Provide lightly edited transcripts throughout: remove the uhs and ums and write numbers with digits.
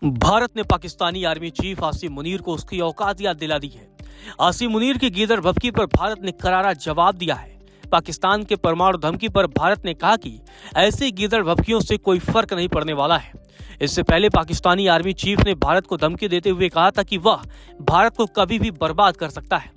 भारत ने Pakistani army chief Asim Munir को उसकी औकात याद दिला दी है। आसिम मुनीर की गीदड़ भभकी पर भारत ने करारा जवाब दिया है। पाकिस्तान के परमाणु धमकी पर भारत ने कहा कि ऐसी गीदड़ भभकियों से कोई फर्क नहीं पड़ने वाला है। इससे पहले पाकिस्तानी आर्मी चीफ ने भारत को धमकी देते हुए कहा था कि वह भारत को कभी भी बर्बाद कर सकता है।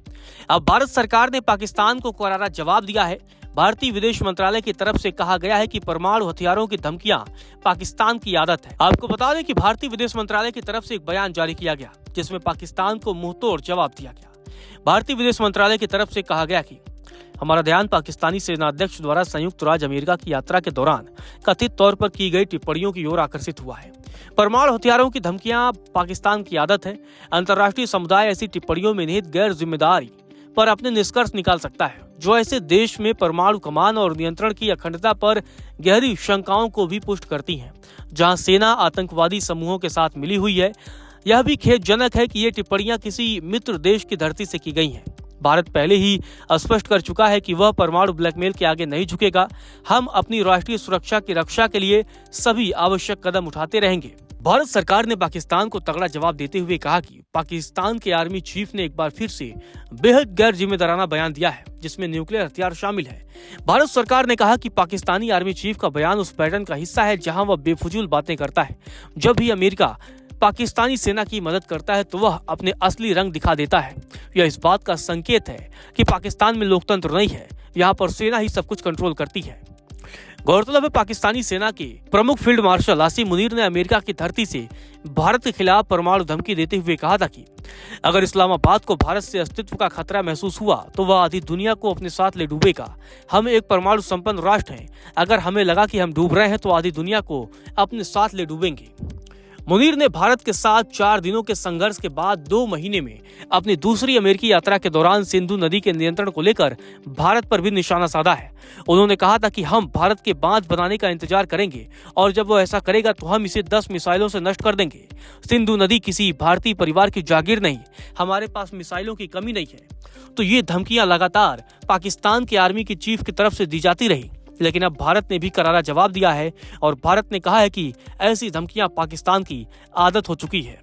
अब भारत सरकार ने पाकिस्तान को करारा जवाब दिया है। भारतीय विदेश मंत्रालय की तरफ से कहा गया है कि परमाणु हथियारों की धमकियां पाकिस्तान की आदत है। आपको बता दें कि भारतीय विदेश मंत्रालय की तरफ से एक बयान जारी किया गया जिसमें पाकिस्तान को मुंहतोड़ जवाब दिया गया। भारतीय विदेश मंत्रालय की तरफ से कहा गया कि हमारा ध्यान पाकिस्तानी सेनाध्यक्ष द्वारा संयुक्त राज्य अमेरिका की यात्रा के दौरान कथित तौर पर की गई टिप्पणियों की ओर आकर्षित हुआ है। परमाणु हथियारों की धमकियां पाकिस्तान की आदत है। अंतर्राष्ट्रीय समुदाय ऐसी टिप्पणियों में निहित गैर जिम्मेदारी पर अपने निष्कर्ष निकाल सकता है, जो ऐसे देश में परमाणु कमान और नियंत्रण की अखंडता पर गहरी शंकाओं को भी पुष्ट करती हैं, जहां सेना आतंकवादी समूहों के साथ मिली हुई है। यह भी खेदजनक है कि ये टिप्पणियां किसी मित्र देश की धरती से की गई हैं। भारत पहले ही स्पष्ट कर चुका है कि वह परमाणु ब्लैकमेल के आगे नहीं झुकेगा। हम अपनी राष्ट्रीय सुरक्षा की रक्षा के लिए सभी आवश्यक कदम उठाते रहेंगे। भारत सरकार ने पाकिस्तान को तगड़ा जवाब देते हुए कहा कि पाकिस्तान के आर्मी चीफ ने एक बार फिर से बेहद गैर जिम्मेदाराना बयान दिया है, जिसमें न्यूक्लियर हथियार शामिल है। भारत सरकार ने कहा कि पाकिस्तानी आर्मी चीफ का बयान उस पैटर्न का हिस्सा है जहां वह बेफजूल बातें करता है। जब भी अमेरिका पाकिस्तानी सेना की मदद करता है तो वह अपने असली रंग दिखा देता है। यह इस बात का संकेत है कि पाकिस्तान में लोकतंत्र नहीं है, यहाँ पर सेना ही सब कुछ कंट्रोल करती है। गौरतलब है, पाकिस्तानी सेना के प्रमुख फील्ड मार्शल आसिम मुनीर ने अमेरिका की धरती से भारत के खिलाफ परमाणु धमकी देते हुए कहा था कि अगर इस्लामाबाद को भारत से अस्तित्व का खतरा महसूस हुआ तो वह आधी दुनिया को अपने साथ ले डूबेगा। हम एक परमाणु संपन्न राष्ट्र हैं। अगर हमें लगा कि हम डूब रहे हैं तो आधी दुनिया को अपने साथ ले डूबेंगे। मुनीर ने भारत के साथ 4 दिनों के संघर्ष के बाद 2 महीने में अपनी दूसरी अमेरिकी यात्रा के दौरान सिंधु नदी के नियंत्रण को लेकर भारत पर भी निशाना साधा है। उन्होंने कहा था कि हम भारत के बांध बनाने का इंतजार करेंगे और जब वो ऐसा करेगा तो हम इसे 10 मिसाइलों से नष्ट कर देंगे। सिंधु नदी किसी भारतीय परिवार की जागीर नहीं, हमारे पास मिसाइलों की कमी नहीं है। तो ये धमकियां लगातार पाकिस्तान के आर्मी की चीफ की तरफ से दी जाती रही, लेकिन अब भारत ने भी करारा जवाब दिया है और भारत ने कहा है कि ऐसी धमकियां पाकिस्तान की आदत हो चुकी है।